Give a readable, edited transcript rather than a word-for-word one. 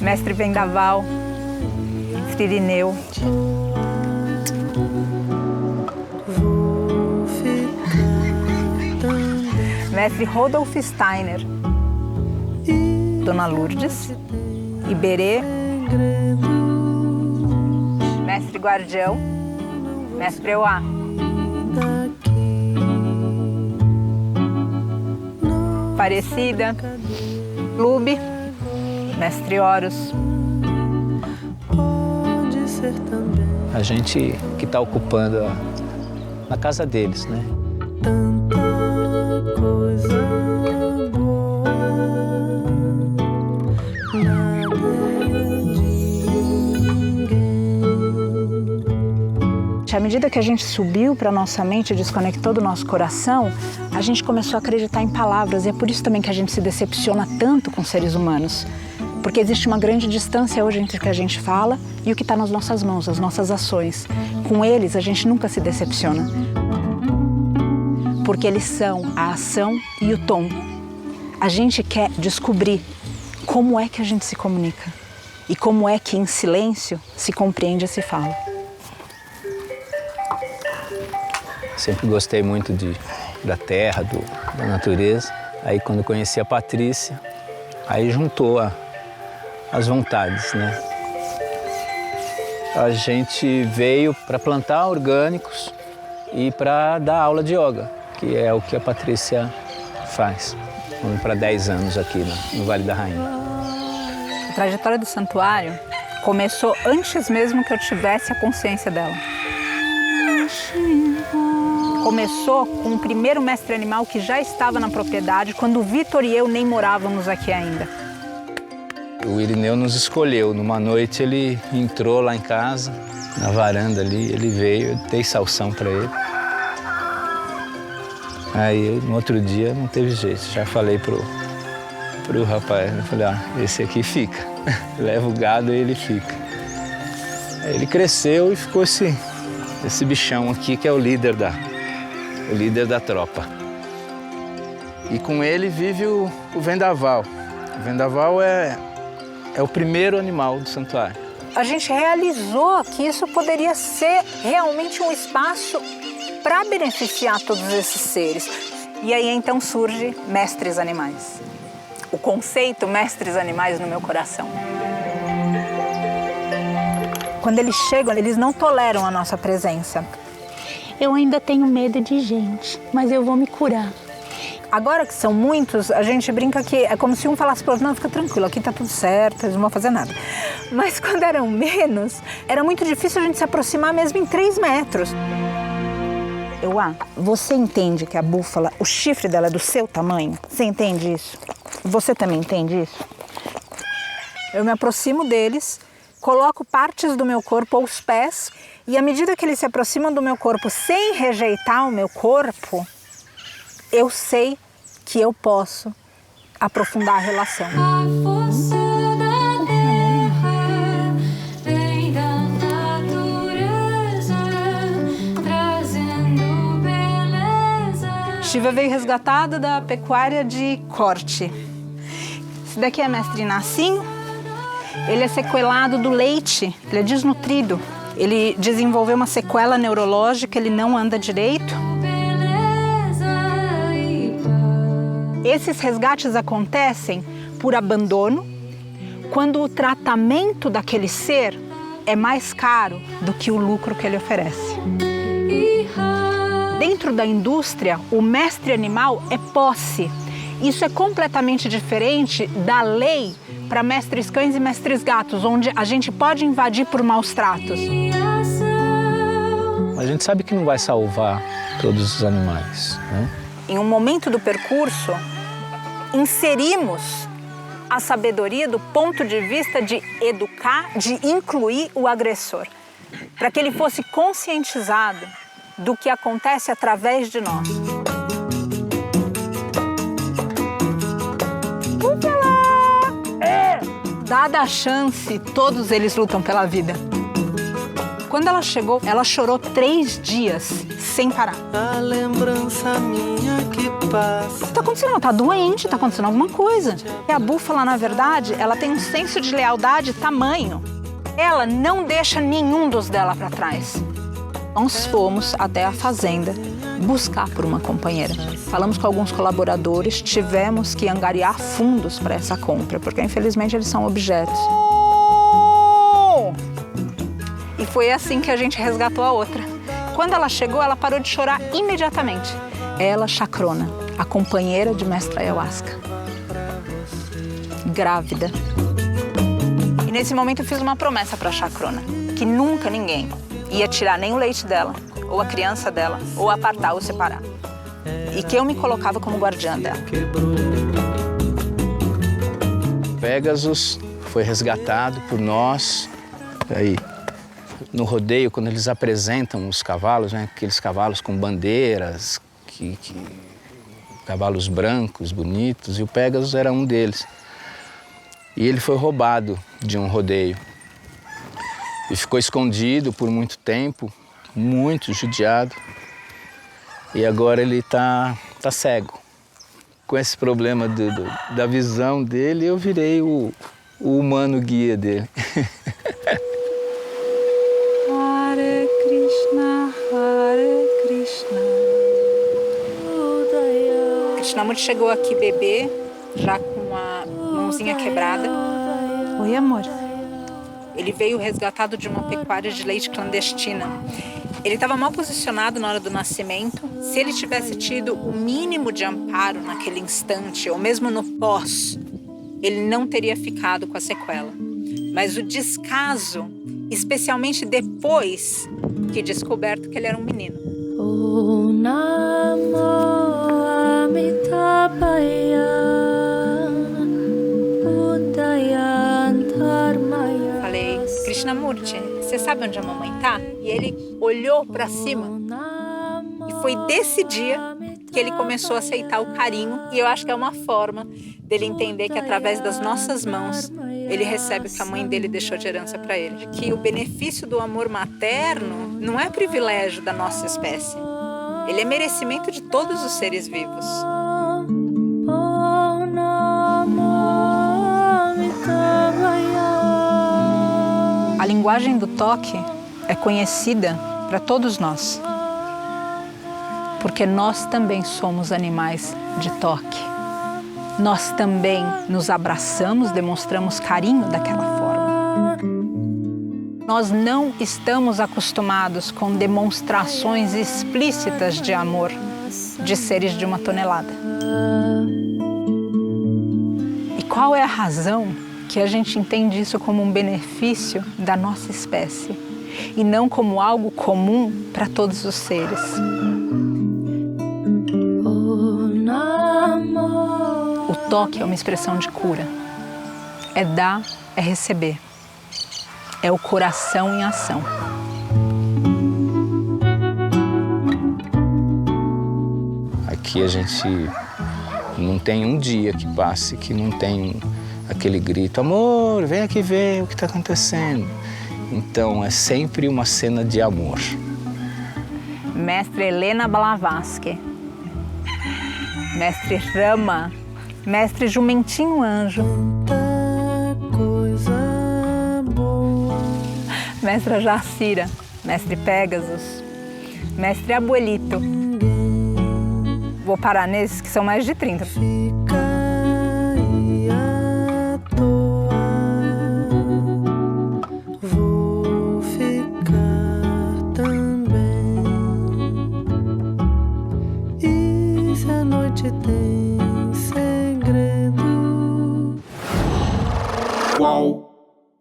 Mestre Vendaval, Mestre Irineu. Mestre Rodolf Steiner, Dona Lourdes, Iberê, Mestre Guardião, Mestre Euá. Aparecida, Lube, Mestre Horus. A gente que está ocupando a casa deles, né? À medida que a gente subiu para a nossa mente, desconectou do nosso coração, a gente começou a acreditar em palavras. E é por isso também que a gente se decepciona tanto com seres humanos. Porque existe uma grande distância hoje entre o que a gente fala e o que está nas nossas mãos, as nossas ações. Com eles, a gente nunca se decepciona. Porque eles são a ação e o tom. A gente quer descobrir como é que a gente se comunica. E como é que em silêncio se compreende e se fala. Sempre gostei muito da terra, da natureza. Aí quando conheci a Patrícia, aí juntou as vontades, né? A gente veio para plantar orgânicos e para dar aula de yoga, que é o que a Patrícia faz. Vamos para 10 anos aqui no Vale da Rainha. A trajetória do santuário começou antes mesmo que eu tivesse a consciência dela. Começou com o primeiro mestre animal que já estava na propriedade, quando o Vitor e eu nem morávamos aqui ainda. O Irineu nos escolheu. Numa noite ele entrou lá em casa, na varanda ali, ele veio, eu dei salsão para ele. Aí no outro dia não teve jeito, já falei pro rapaz, eu falei, esse aqui fica, leva o gado e ele fica. Aí ele cresceu e ficou esse bichão aqui que é o líder da tropa. E com ele vive o vendaval. O vendaval é o primeiro animal do santuário. A gente realizou que isso poderia ser realmente um espaço para beneficiar todos esses seres. E aí então surge Mestres Animais. O conceito Mestres Animais no meu coração. Quando eles chegam, eles não toleram a nossa presença. Eu ainda tenho medo de gente, mas eu vou me curar. Agora que são muitos, a gente brinca que é como se um falasse para o outro, não, fica tranquilo, aqui tá tudo certo, eles não vão fazer nada. Mas quando eram menos, era muito difícil a gente se aproximar mesmo em 3 metros. Você entende que a búfala, o chifre dela é do seu tamanho? Você entende isso? Você também entende isso? Eu me aproximo deles, coloco partes do meu corpo aos pés e à medida que eles se aproximam do meu corpo sem rejeitar o meu corpo, eu sei que eu posso aprofundar a relação. Shiva veio resgatada da pecuária de corte. Esse daqui é mestre Nassim. Ele é sequelado do leite, ele é desnutrido. Ele desenvolveu uma sequela neurológica, ele não anda direito. Esses resgates acontecem por abandono, quando o tratamento daquele ser é mais caro do que o lucro que ele oferece. Dentro da indústria, o mestre animal é posse. Isso é completamente diferente da lei para mestres cães e mestres gatos, onde a gente pode invadir por maus tratos. A gente sabe que não vai salvar todos os animais, né? Em um momento do percurso, inserimos a sabedoria do ponto de vista de educar, de incluir o agressor, para que ele fosse conscientizado do que acontece através de nós. Dada a chance, todos eles lutam pela vida. Quando ela chegou, ela chorou 3 dias sem parar. A lembrança minha que passa. O que tá acontecendo? Ela tá doente, tá acontecendo alguma coisa. E a búfala, na verdade, ela tem um senso de lealdade tamanho. Ela não deixa nenhum dos dela para trás. Nós fomos até a fazenda buscar por uma companheira. Falamos com alguns colaboradores, tivemos que angariar fundos para essa compra, porque infelizmente eles são objetos. E foi assim que a gente resgatou a outra. Quando ela chegou, ela parou de chorar imediatamente. Ela, Chacrona, a companheira de Mestre Ayahuasca. Grávida. E nesse momento eu fiz uma promessa para a Chacrona, que nunca ninguém ia tirar nem o leite dela, ou a criança dela, ou apartar ou separar. E que eu me colocava como guardiã dela. Pegasus foi resgatado por nós. Aí, no rodeio, quando eles apresentam os cavalos, né, aqueles cavalos com bandeiras, cavalos brancos, bonitos, e o Pegasus era um deles. E ele foi roubado de um rodeio. E ficou escondido por muito tempo, muito judiado. E agora ele tá cego. Com esse problema da visão dele, eu virei o humano guia dele. Hare Krishna, Hare Krishna. Krishnamurti chegou aqui bebê, já com a mãozinha quebrada. Oi, amor. Ele veio resgatado de uma pecuária de leite clandestina. Ele estava mal posicionado na hora do nascimento. Se ele tivesse tido o mínimo de amparo naquele instante, ou mesmo no pós, ele não teria ficado com a sequela. Mas o descaso, especialmente depois que descoberto que ele era um menino. Falei, Krishnamurti, você sabe onde a mamãe tá? E ele olhou para cima. E foi desse dia que ele começou a aceitar o carinho. E eu acho que é uma forma dele entender que através das nossas mãos ele recebe o que a mãe dele deixou de herança para ele. Que o benefício do amor materno não é privilégio da nossa espécie. Ele é merecimento de todos os seres vivos. A linguagem do toque é conhecida para todos nós, porque nós também somos animais de toque. Nós também nos abraçamos, demonstramos carinho daquela forma. Nós não estamos acostumados com demonstrações explícitas de amor de seres de 1 tonelada. E qual é a razão que a gente entende isso como um benefício da nossa espécie e não como algo comum para todos os seres? O toque é uma expressão de cura. É dar, é receber. É o coração em ação. Aqui a gente não tem um dia que passe que não tem aquele grito, amor, vem aqui ver o que está acontecendo. Então é sempre uma cena de amor. Mestre Helena Blavatsky, Mestre Rama, Mestre Jumentinho Anjo, Mestra Jacira, Mestre Pegasus, Mestre Abuelito. Vou parar nesses que são mais de 30. Vou ficar também. E se a noite tem